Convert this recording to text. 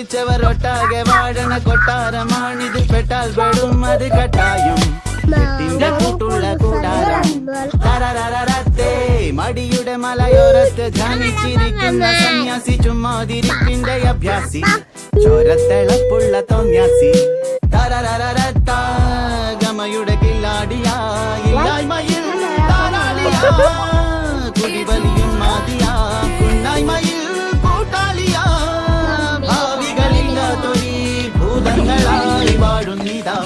കുറിച്ചവർ ഒട്ടാകെ വാഴണ കൊട്ടാരമാണിത്. പെട്ടാൽ പെടും അത് കട്ടായും കെട്ടിന്റെ കൂട്ടുള്ള കൂടാരം. തരരരരത്തേ മടിയുടെ മലയോരത്ത് ധ്യാനിച്ചിരിക്കുന്ന സന്യാസി, ചുമ്മാതിരിപ്പിന്റെ അഭ്യാസി, ചോരത്തിളപ്പുള്ള തോന്യാസി. തരരരരത്ത ഗമയുടെ കില്ലാടിയാ, ഇല്ലായ്മയിൽ താരാളിയാ, കുടിവലിയും മാതിയാ, കുണ്ണായ്മയിൽ കൂട്ടാളിയാ, ഭാവികളില്ലാത്തൊരീ ഭൂതങ്ങളായി വാഴുന്നിതാ.